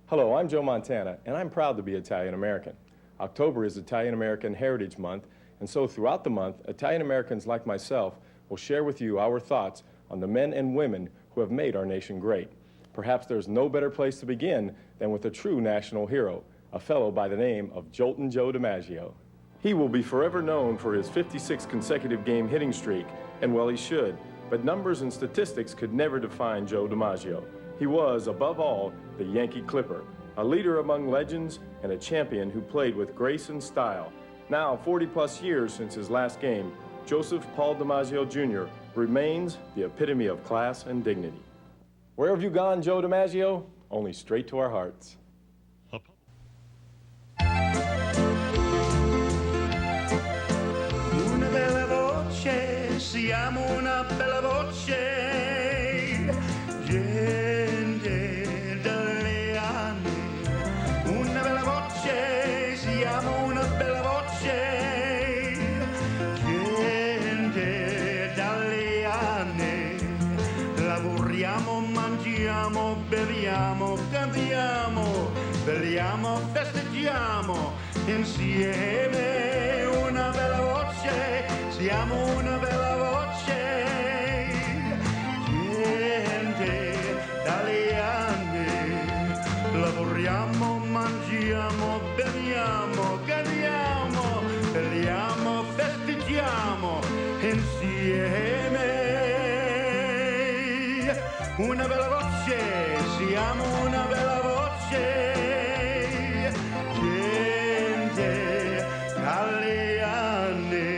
Hello, I'm Joe Montana, and I'm proud to be Italian-American. October is Italian-American Heritage Month, and so throughout the month, Italian-Americans like myself will share with you our thoughts on the men and women who have made our nation great. Perhaps there's no better place to begin than with a true national hero, a fellow by the name of Joltin' Joe Dimaggio. He will be forever known for his 56 consecutive game hitting streak, and well, he should, but numbers and statistics could never define Joe Dimaggio. He was, above all, the Yankee Clipper, a leader among legends and a champion who played with grace and style. Now, 40-plus years since his last game, Joseph Paul Dimaggio Jr. remains the epitome of class and dignity. Where have you gone, Joe Dimaggio? Only straight to our hearts. Una bella voce, siamo una bella voce. Gente dalle anni, una bella voce, siamo una bella voce. Gente dalle anni, lavoriamo, mangiamo, beviamo, cantiamo, balliamo, festeggiamo insieme. Una bella voce, siamo una bella voce. Lavoriamo, mangiamo, beviamo, cantiamo, balliamo, festeggiamo insieme. Una bella voce, siamo una bella voce. Gente dalle anni.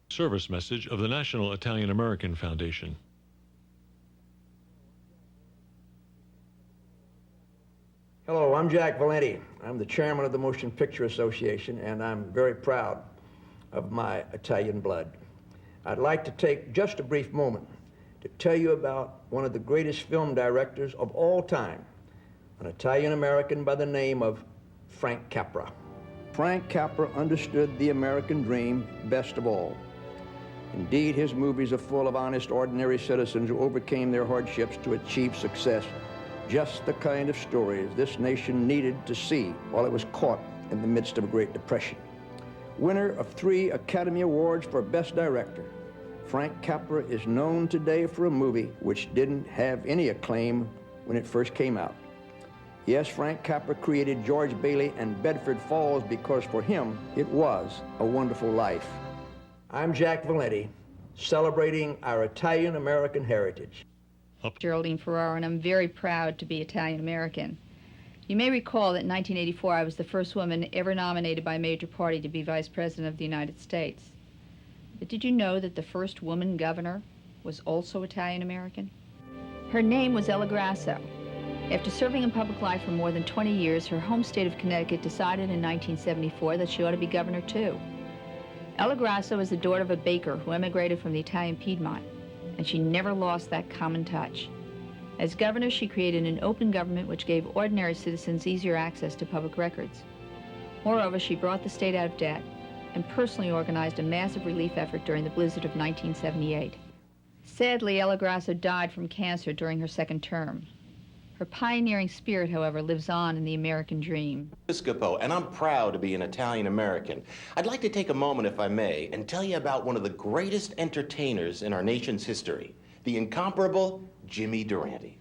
Service message of the National Italian-American Foundation. Hello, I'm Jack Valenti. I'm the chairman of the Motion Picture Association, and I'm very proud of my Italian blood. I'd like to take just a brief moment to tell you about one of the greatest film directors of all time, an Italian-American by the name of Frank Capra. Frank Capra understood the American dream best of all. Indeed, his movies are full of honest, ordinary citizens who overcame their hardships to achieve success. Just the kind of stories this nation needed to see while it was caught in the midst of a Great Depression. Winner of 3 Academy Awards for Best Director, Frank Capra is known today for a movie which didn't have any acclaim when it first came out. Yes, Frank Capra created George Bailey and Bedford Falls because for him, it was a wonderful life. I'm Jack Valenti, celebrating our Italian-American heritage. Geraldine Ferraro, and I'm very proud to be Italian-American. You may recall that in 1984 I was the first woman ever nominated by a major party to be Vice President of the United States. But did you know that the first woman governor was also Italian-American? Her name was Ella Grasso. After serving in public life for more than 20 years, her home state of Connecticut decided in 1974 that she ought to be governor too. Ella Grasso is the daughter of a baker who emigrated from the Italian Piedmont, and she never lost that common touch. As governor, she created an open government which gave ordinary citizens easier access to public records. Moreover, she brought the state out of debt and personally organized a massive relief effort during the blizzard of 1978. Sadly, Ella Grasso died from cancer during her second term. Her pioneering spirit, however, lives on in the American dream. Piscopo, and I'm proud to be an Italian-American. I'd like to take a moment, if I may, and tell you about one of the greatest entertainers in our nation's history, the incomparable Jimmy Durante.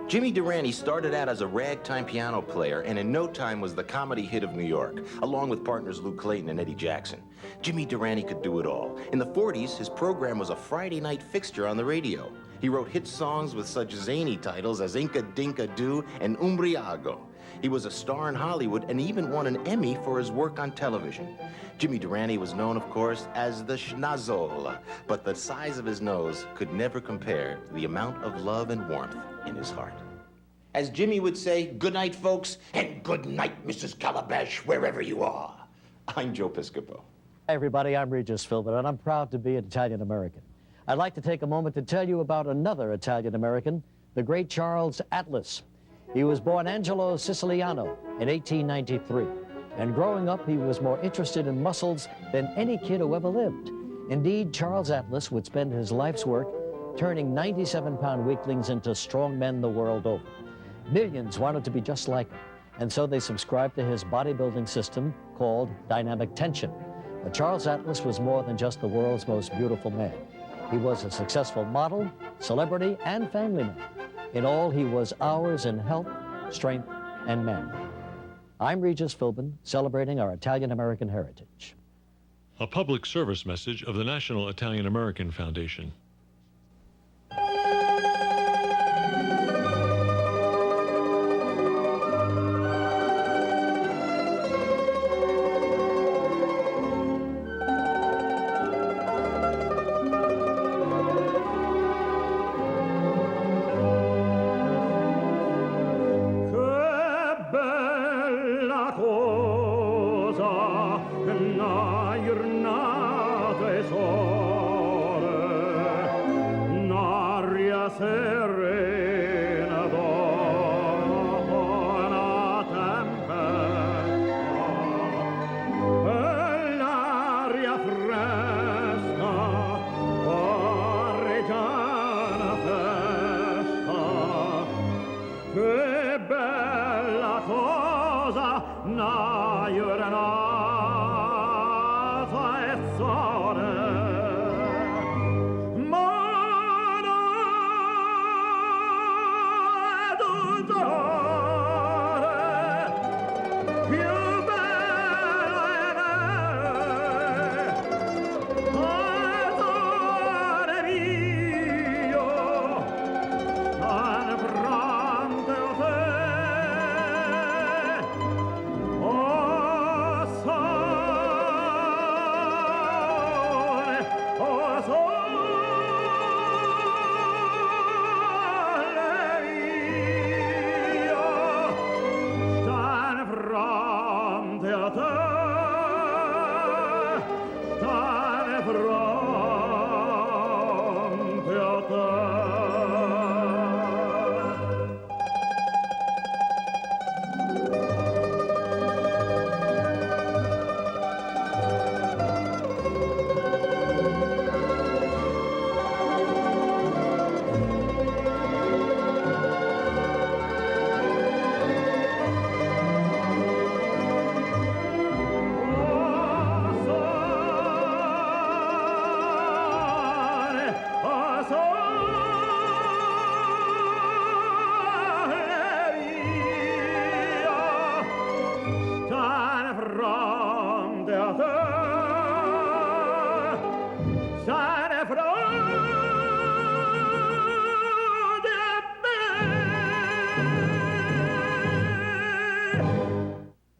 Jimmy Durante started out as a ragtime piano player and in no time was the comedy hit of New York, along with partners Lou Clayton and Eddie Jackson. Jimmy Durante could do it all. In the 40s, his program was a Friday night fixture on the radio. He wrote hit songs with such zany titles as Inca Dinka Do and Umbriago. He was a star in Hollywood and even won an Emmy for his work on television. Jimmy Durante was known, of course, as the Schnozzle, but the size of his nose could never compare to the amount of love and warmth in his heart. As Jimmy would say, good night, folks, and good night, Mrs. Calabash, wherever you are. I'm Joe Piscopo. Hi, everybody, I'm Regis Philbin, and I'm proud to be an Italian-American. I'd like to take a moment to tell you about another Italian-American, the great Charles Atlas. He was born Angelo Siciliano in 1893. And growing up, he was more interested in muscles than any kid who ever lived. Indeed, Charles Atlas would spend his life's work turning 97-pound weaklings into strong men the world over. Millions wanted to be just like him, and so they subscribed to his bodybuilding system called dynamic tension. But Charles Atlas was more than just the world's most beautiful man. He was a successful model, celebrity, and family man. In all, he was ours in health, strength, and manhood. I'm Regis Philbin, celebrating our Italian-American heritage. A public service message of the National Italian-American Foundation.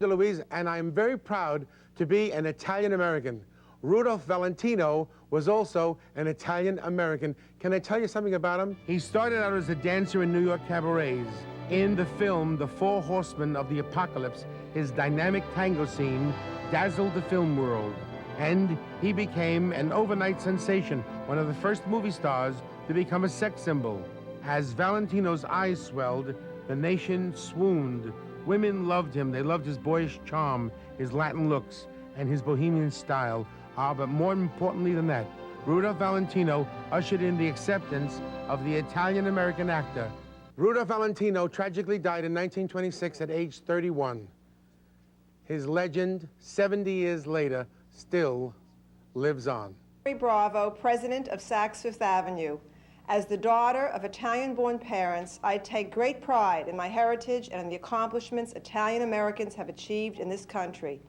Louise, and I am very proud to be an Italian-American. Rudolph Valentino was also an Italian-American. Can I tell you something about him? He started out as a dancer in New York cabarets. In the film, The Four Horsemen of the Apocalypse, his dynamic tango scene dazzled the film world. And he became an overnight sensation, one of the first movie stars to become a sex symbol. As Valentino's eyes swelled, the nation swooned. Women loved him. They loved his boyish charm, his Latin looks, and his bohemian style. But more importantly than that, Rudolph Valentino ushered in the acceptance of the Italian-American actor. Rudolph Valentino tragically died in 1926 at age 31. His legend, 70 years later, still lives on. Bravo, president of Saks Fifth Avenue. As the daughter of Italian-born parents, I take great pride in my heritage and in the accomplishments Italian-Americans have achieved in this country.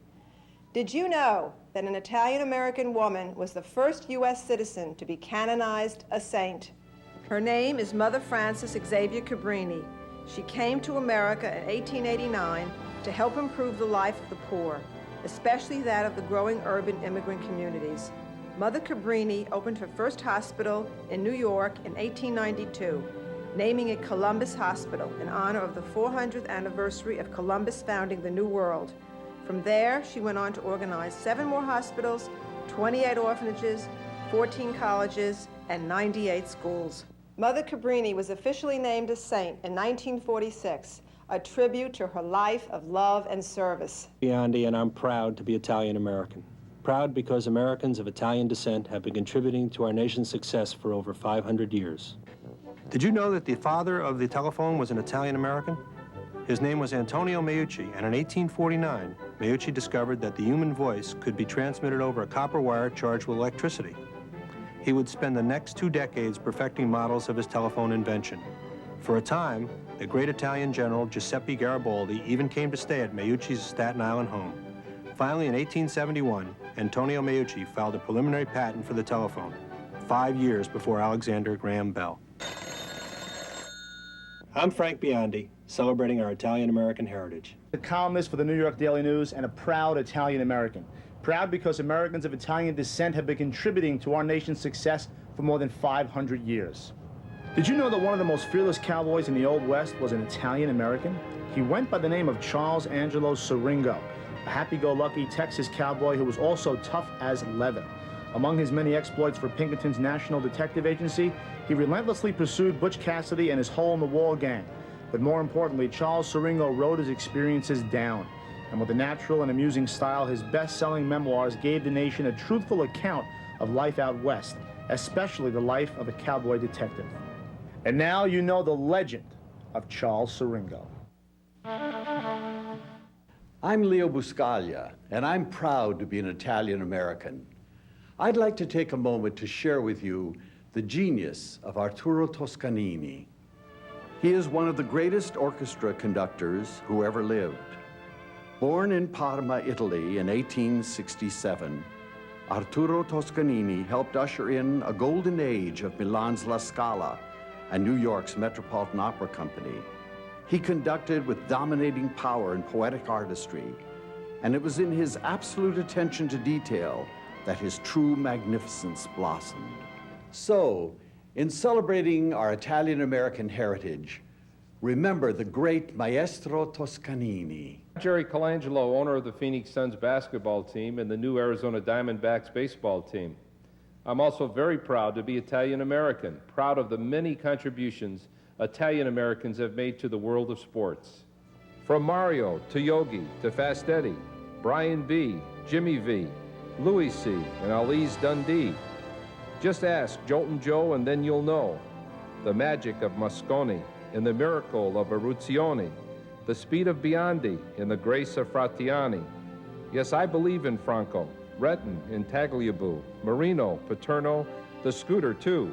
Did you know that an Italian-American woman was the first U.S. citizen to be canonized a saint? Her name is Mother Frances Xavier Cabrini. She came to America in 1889 to help improve the life of the poor, especially that of the growing urban immigrant communities. Mother Cabrini opened her first hospital in New York in 1892, naming it Columbus Hospital in honor of the 400th anniversary of Columbus founding the New World. From there, she went on to organize 7 more hospitals, 28 orphanages, 14 colleges, and 98 schools. Mother Cabrini was officially named a saint in 1946, a tribute to her life of love and service. Biondi, and I'm proud to be Italian American. Proud because Americans of Italian descent have been contributing to our nation's success for over 500 years. Did you know that the father of the telephone was an Italian American? His name was Antonio Meucci, and in 1849, Meucci discovered that the human voice could be transmitted over a copper wire charged with electricity. He would spend the next 2 decades perfecting models of his telephone invention. For a time, the great Italian general Giuseppe Garibaldi even came to stay at Meucci's Staten Island home. Finally, in 1871, Antonio Meucci filed a preliminary patent for the telephone, 5 years before Alexander Graham Bell. I'm Frank Biondi, celebrating our Italian-American heritage. A columnist for the New York Daily News and a proud Italian-American. Proud because Americans of Italian descent have been contributing to our nation's success for more than 500 years. Did you know that one of the most fearless cowboys in the Old West was an Italian-American? He went by the name of Charles Angelo Saringo, a happy-go-lucky Texas cowboy who was also tough as leather. Among his many exploits for Pinkerton's National Detective Agency, he relentlessly pursued Butch Cassidy and his hole-in-the-wall gang. But more importantly, Charles Saringo wrote his experiences down. And with a natural and amusing style, his best-selling memoirs gave the nation a truthful account of life out west, especially the life of a cowboy detective. And now you know the legend of Charles Saringo. I'm Leo Buscaglia, and I'm proud to be an Italian-American. I'd like to take a moment to share with you the genius of Arturo Toscanini. He is one of the greatest orchestra conductors who ever lived. Born in Parma, Italy in 1867, Arturo Toscanini helped usher in a golden age of Milan's La Scala and New York's Metropolitan Opera Company. He conducted with dominating power and poetic artistry, and it was in his absolute attention to detail that his true magnificence blossomed. So, in celebrating our Italian-American heritage, remember the great Maestro Toscanini. Jerry Colangelo, owner of the Phoenix Suns basketball team and the new Arizona Diamondbacks baseball team. I'm also very proud to be Italian-American, proud of the many contributions Italian-Americans have made to the world of sports. From Mario to Yogi to Fast Eddie, Brian B., Jimmy V., Louis C., and Ali's Dundee. Just ask Jolton Joe and then you'll know. The magic of Mosconi and the miracle of Erruzione, the speed of Biondi and the grace of Fratiani. Yes, I believe in Franco, Retton, Intagliabue, Marino, Paterno, the Scooter too,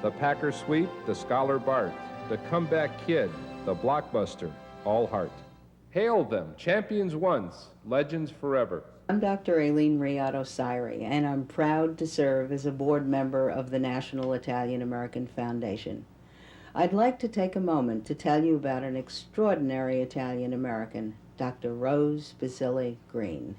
the Packer Sweep, the Scholar Bart, the Comeback Kid, the Blockbuster, all heart. Hail them, champions once, legends forever. I'm Dr. Aileen Riato-Siri, and I'm proud to serve as a board member of the National Italian-American Foundation. I'd like to take a moment to tell you about an extraordinary Italian-American, Dr. Rose Basili Green.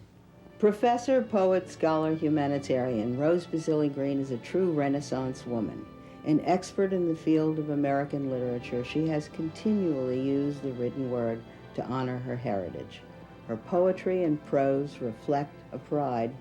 Professor, poet, scholar, humanitarian, Rose Basili Green is a true Renaissance woman. An expert in the field of American literature, she has continually used the written word to honor her heritage. Her poetry and prose reflect a pride,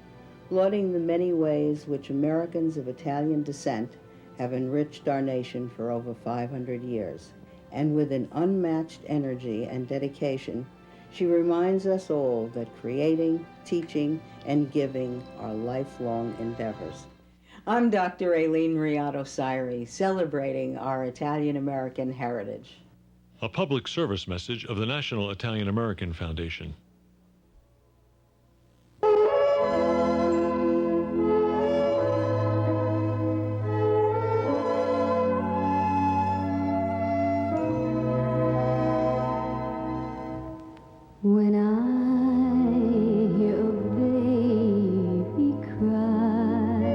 lauding the many ways which Americans of Italian descent have enriched our nation for over 500 years. And with an unmatched energy and dedication, she reminds us all that creating, teaching, and giving are lifelong endeavors. I'm Dr. Aileen Riato-Siri, celebrating our Italian-American heritage. A public service message of the National Italian American Foundation. When I hear a baby cry,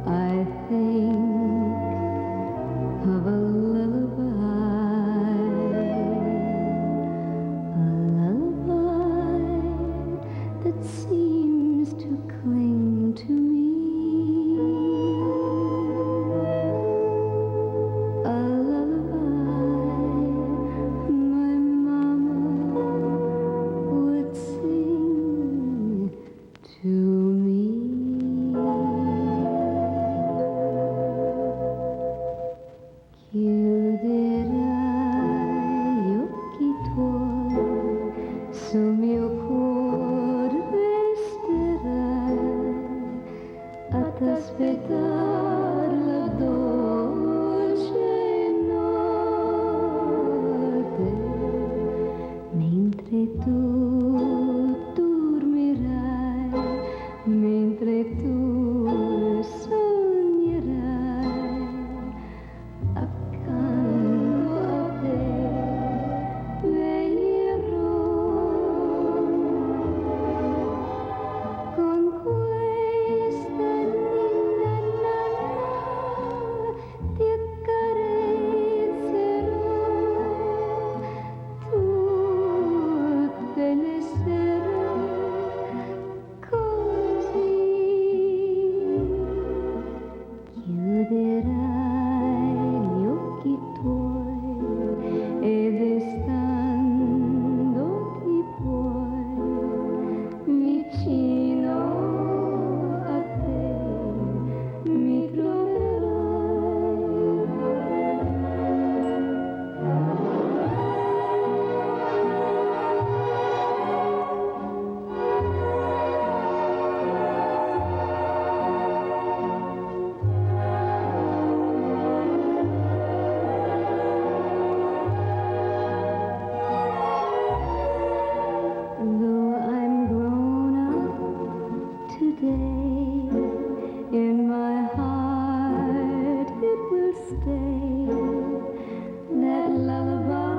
I think of a lullaby mentre tu dormirai, mentre tu sognerai, accanto a te veglierò con questa ninna ti accarezzerò tutte le sere così. Chiuderai gli occhi tuoi ed estandoti puoi vicino a te mi Though I'm grown up today, in my heart it will stay, that lullaby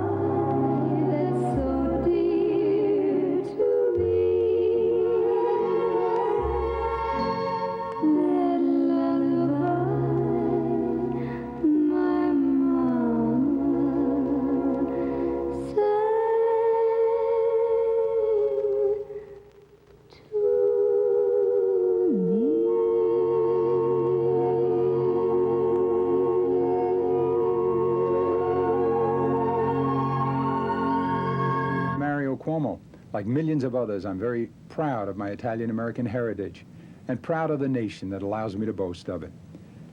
that's so dear to me, that lullaby my mama sang to me. Mario Cuomo. Like millions of others, I'm very proud of my Italian-American heritage and proud of the nation that allows me to boast of it.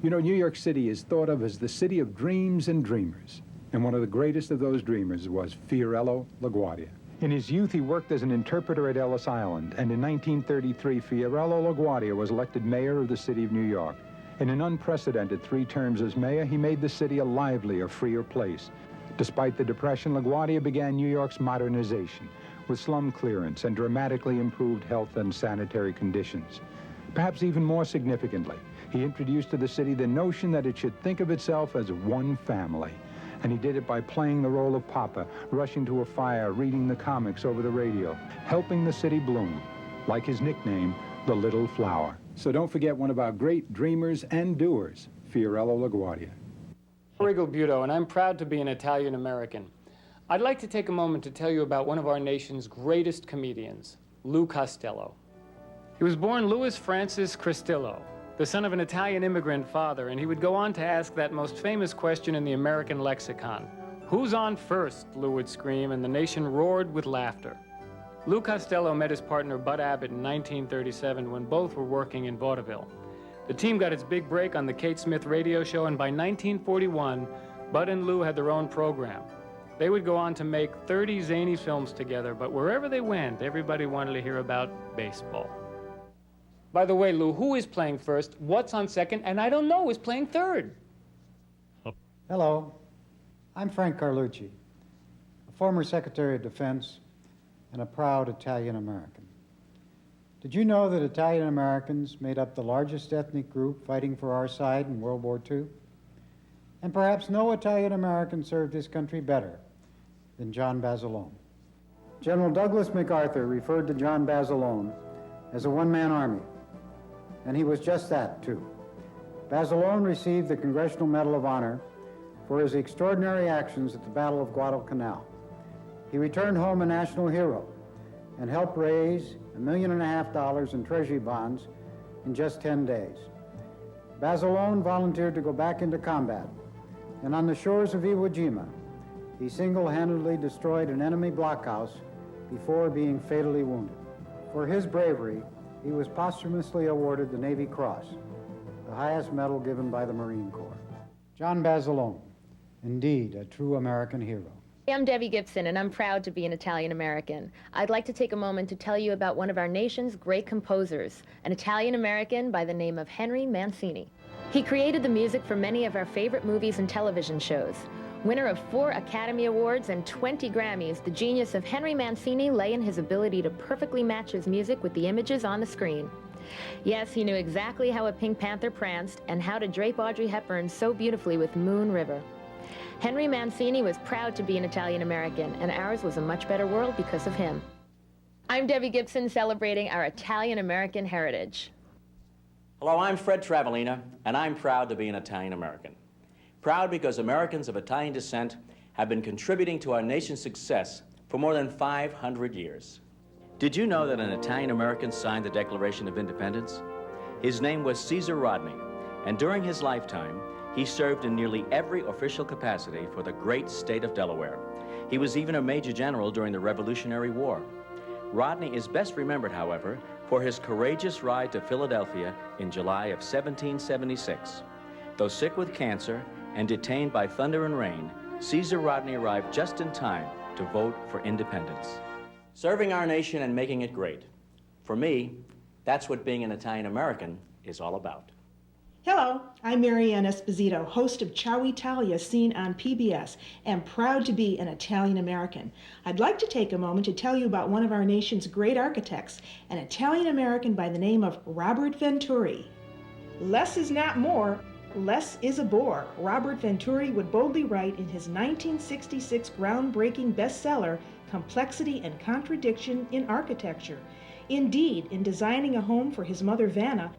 You know, New York City is thought of as the city of dreams and dreamers, and one of the greatest of those dreamers was Fiorello Laguardia. In his youth, he worked as an interpreter at Ellis Island, and in 1933, Fiorello LaGuardia was elected mayor of the city of New York. In an unprecedented 3 terms as mayor, he made the city a livelier, freer place. Despite the Depression, LaGuardia began New York's modernization, with slum clearance and dramatically improved health and sanitary conditions. Perhaps even more significantly, he introduced to the city the notion that it should think of itself as one family. And he did it by playing the role of Papa, rushing to a fire, reading the comics over the radio, helping the city bloom, like his nickname, the Little Flower. So don't forget one of our great dreamers and doers, Fiorello Laguardia. Rigo Buto, and I'm proud to be an Italian American. I'd like to take a moment to tell you about one of our nation's greatest comedians, Lou Costello. He was born Louis Francis Cristillo, the son of an Italian immigrant father, and he would go on to ask that most famous question in the American lexicon. "Who's on first?" Lou would scream, and the nation roared with laughter. Lou Costello met his partner Bud Abbott in 1937 when both were working in vaudeville. The team got its big break on the Kate Smith radio show, and by 1941, Bud and Lou had their own program. They would go on to make 30 zany films together, but wherever they went, everybody wanted to hear about baseball. By the way, Lou, who is playing first, what's on second, and I don't know who's playing third? Hello, I'm Frank Carlucci, a former Secretary of Defense and a proud Italian American. Did you know that Italian Americans made up the largest ethnic group fighting for our side in World War II? And perhaps no Italian American served this country better than John Basilone. General Douglas MacArthur referred to John Basilone as a one-man army, and he was just that, too. Basilone received the Congressional Medal of Honor for his extraordinary actions at the Battle of Guadalcanal. He returned home a national hero and helped raise $1.5 million in treasury bonds in just 10 days. Basilone volunteered to go back into combat, and on the shores of Iwo Jima, he single-handedly destroyed an enemy blockhouse before being fatally wounded. For his bravery, he was posthumously awarded the Navy Cross, the highest medal given by the Marine Corps. John Basilone, indeed a true American hero. I'm Debbie Gibson, and I'm proud to be an Italian American. I'd like to take a moment to tell you about one of our nation's great composers, an Italian American by the name of Henry Mancini. He created the music for many of our favorite movies and television shows. Winner of 4 Academy Awards and 20 Grammys, the genius of Henry Mancini lay in his ability to perfectly match his music with the images on the screen. Yes, he knew exactly how a Pink Panther pranced and how to drape Audrey Hepburn so beautifully with Moon River. Henry Mancini was proud to be an Italian American, and ours was a much better world because of him. I'm Debbie Gibson, celebrating our Italian American heritage. Hello, I'm Fred Travellina, and I'm proud to be an Italian American. Proud because Americans of Italian descent have been contributing to our nation's success for more than 500 years. Did you know that an Italian American signed the Declaration of Independence? His name was Caesar Rodney, and during his lifetime, he served in nearly every official capacity for the great state of Delaware. He was even a major general during the Revolutionary War. Rodney is best remembered, however, for his courageous ride to Philadelphia in July of 1776. Though sick with cancer and detained by thunder and rain, Caesar Rodney arrived just in time to vote for independence. Serving our nation and making it great. For me, that's what being an Italian American is all about. Hello, I'm Marianne Esposito, host of Ciao Italia, seen on PBS, and proud to be an Italian American. I'd like to take a moment to tell you about one of our nation's great architects, an Italian American by the name of Robert Venturi. Less is not more, less is a bore, Robert Venturi would boldly write in his 1966 groundbreaking bestseller, Complexity and Contradiction in Architecture. Indeed, in designing a home for his mother Vanna,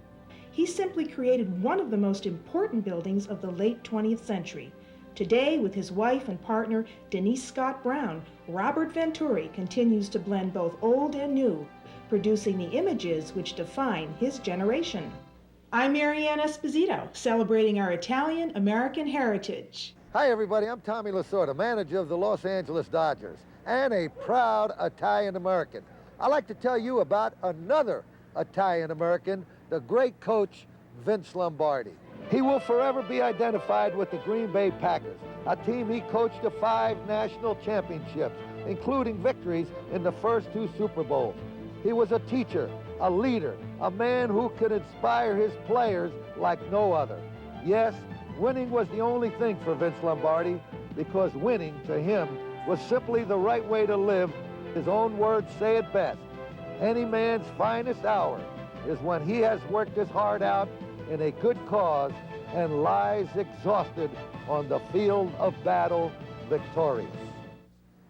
he simply created one of the most important buildings of the late 20th century. Today, with his wife and partner, Denise Scott Brown, Robert Venturi continues to blend both old and new, producing the images which define his generation. I'm Marianne Esposito, celebrating our Italian American heritage. Hi, everybody. I'm Tommy Lasorda, manager of the Los Angeles Dodgers, and a proud Italian American. I'd like to tell you about another Italian American, the great coach, Vince Lombardi. He will forever be identified with the Green Bay Packers, a team he coached to 5 national championships, including victories in the first 2 Super Bowls. He was a teacher, a leader, a man who could inspire his players like no other. Yes, winning was the only thing for Vince Lombardi, because winning to him was simply the right way to live. His own words say it best. Any man's finest hour is when he has worked his heart out in a good cause and lies exhausted on the field of battle victorious.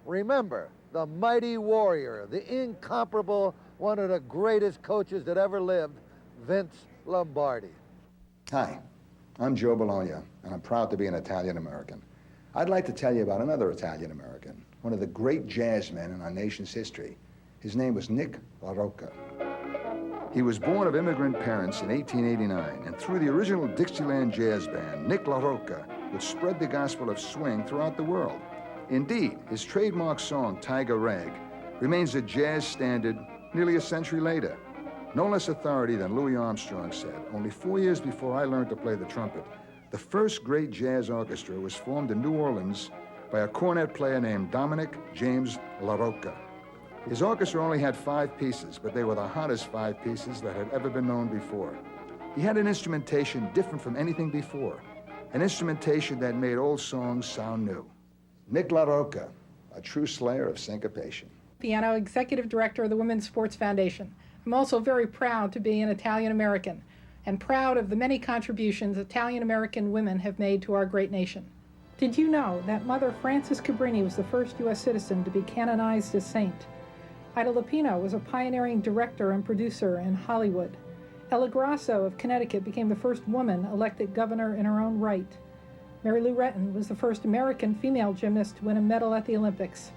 Remember, the mighty warrior, the incomparable, one of the greatest coaches that ever lived, Vince Lombardi. Hi, I'm Joe Bologna, and I'm proud to be an Italian American. I'd like to tell you about another Italian American, one of the great jazz men in our nation's history. His name was Nick Larocca. He was born of immigrant parents in 1889, and through the original Dixieland Jazz Band, Nick Larocca would spread the gospel of swing throughout the world. Indeed, his trademark song, Tiger Rag, remains a jazz standard nearly a century later. No less authority than Louis Armstrong said, only 4 years before I learned to play the trumpet, the first great jazz orchestra was formed in New Orleans by a cornet player named Dominic James Larocca. His orchestra only had 5 pieces, but they were the hottest 5 pieces that had ever been known before. He had an instrumentation different from anything before, an instrumentation that made old songs sound new. Nick Larocca, a true slayer of syncopation. Piano Executive Director of the Women's Sports Foundation. I'm also very proud to be an Italian American and proud of the many contributions Italian American women have made to our great nation. Did you know that Mother Frances Cabrini was the first U.S. citizen to be canonized as saint? Ida Lupino was a pioneering director and producer in Hollywood. Ella Grasso of Connecticut became the first woman elected governor in her own right. Mary Lou Retton was the first American female gymnast to win a medal at the Olympics.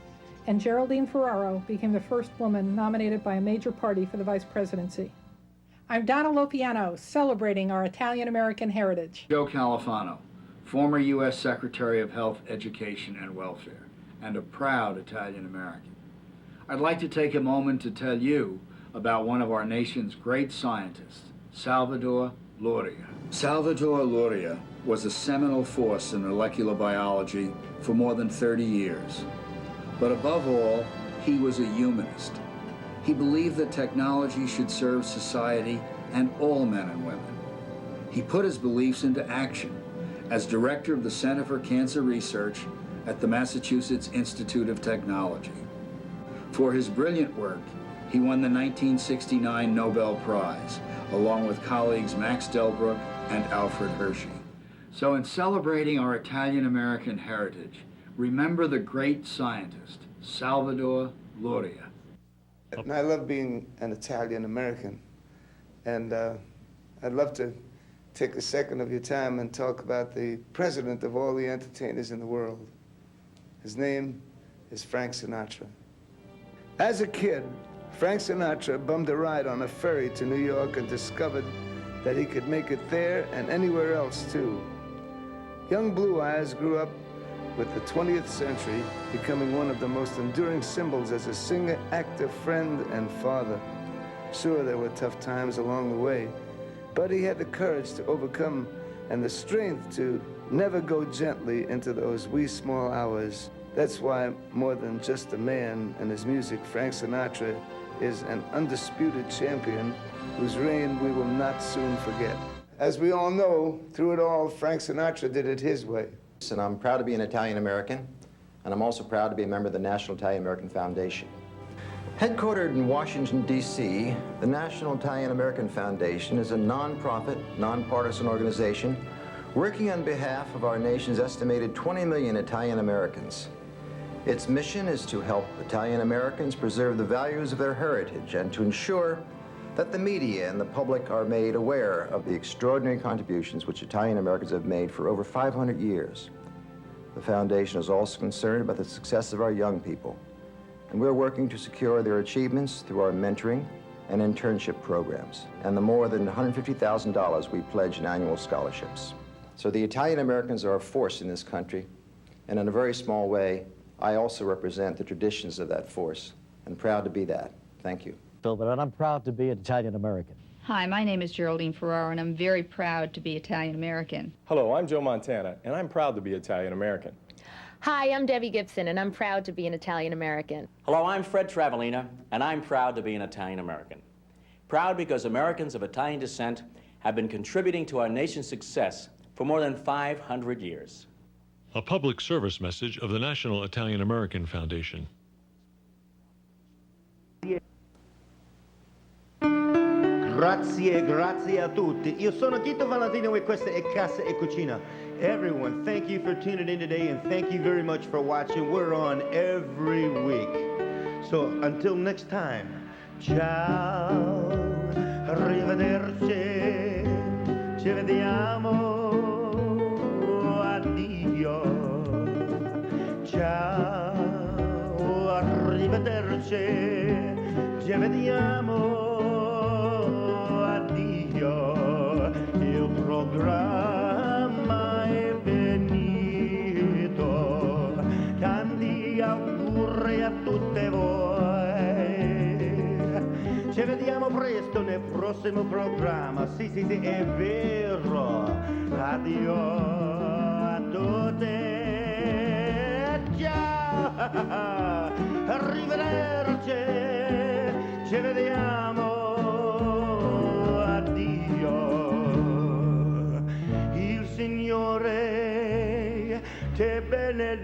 And Geraldine Ferraro became the first woman nominated by a major party for the vice presidency. I'm Donna Lopiano, celebrating our Italian-American heritage. Joe Califano, former U.S. Secretary of Health, Education, and Welfare, and a proud Italian-American. I'd like to take a moment to tell you about one of our nation's great scientists, Salvador Luria. Salvador Luria was a seminal force in molecular biology for more than 30 years. But above all, he was a humanist. He believed that technology should serve society and all men and women. He put his beliefs into action as director of the Center for Cancer Research at the Massachusetts Institute of Technology. For his brilliant work, he won the 1969 Nobel Prize, along with colleagues Max Delbruck and Alfred Hershey. So in celebrating our Italian-American heritage, remember the great scientist, Salvador Luria. And I love being an Italian-American, and I'd love to take a second of your time and talk about the president of all the entertainers in the world. His name is Frank Sinatra. As a kid, Frank Sinatra bummed a ride on a ferry to New York and discovered that he could make it there and anywhere else, too. Young Blue Eyes grew up with the 20th century becoming one of the most enduring symbols as a singer, actor, friend, and father. Sure, there were tough times along the way, but he had the courage to overcome and the strength to never go gently into those wee small hours. That's why, more than just a man and his music, Frank Sinatra is an undisputed champion whose reign we will not soon forget. As we all know, through it all, Frank Sinatra did it his way. And I'm proud to be an Italian-American, and I'm also proud to be a member of the National Italian-American Foundation. Headquartered in Washington, D.C., the National Italian-American Foundation is a non-profit, nonpartisan organization working on behalf of our nation's estimated 20 million Italian-Americans. Its mission is to help Italian-Americans preserve the values of their heritage and to ensure that the media and the public are made aware of the extraordinary contributions which Italian-Americans have made for over 500 years. The foundation is also concerned about the success of our young people, and we're working to secure their achievements through our mentoring and internship programs, and the more than $150,000 we pledge in annual scholarships. So the Italian-Americans are a force in this country, and in a very small way, I also represent the traditions of that force, and proud to be that. Thank you. And I'm proud to be an Italian-American. Hi, my name is Geraldine Ferraro, and I'm very proud to be Italian-American. Hello, I'm Joe Montana, and I'm proud to be Italian-American. Hi, I'm Debbie Gibson, and I'm proud to be an Italian-American. Hello, I'm Fred Travellina, and I'm proud to be an Italian-American. Proud because Americans of Italian descent have been contributing to our nation's success for more than 500 years. A public service message of the National Italian-American Foundation. Grazie a tutti. Io sono Tito Valentino e questa è Casa e Cucina. Everyone, thank you for tuning in today and thank you very much for watching. We're on every week. So until next time, ciao, arrivederci, ci vediamo, addio. Ciao, arrivederci, ci vediamo. Il programma è finito, tanti auguri a tutte voi. Ci vediamo presto nel prossimo programma, sì, è vero. Addio a tutti, ciao, arrivederci, ci vediamo. Signore te benedici.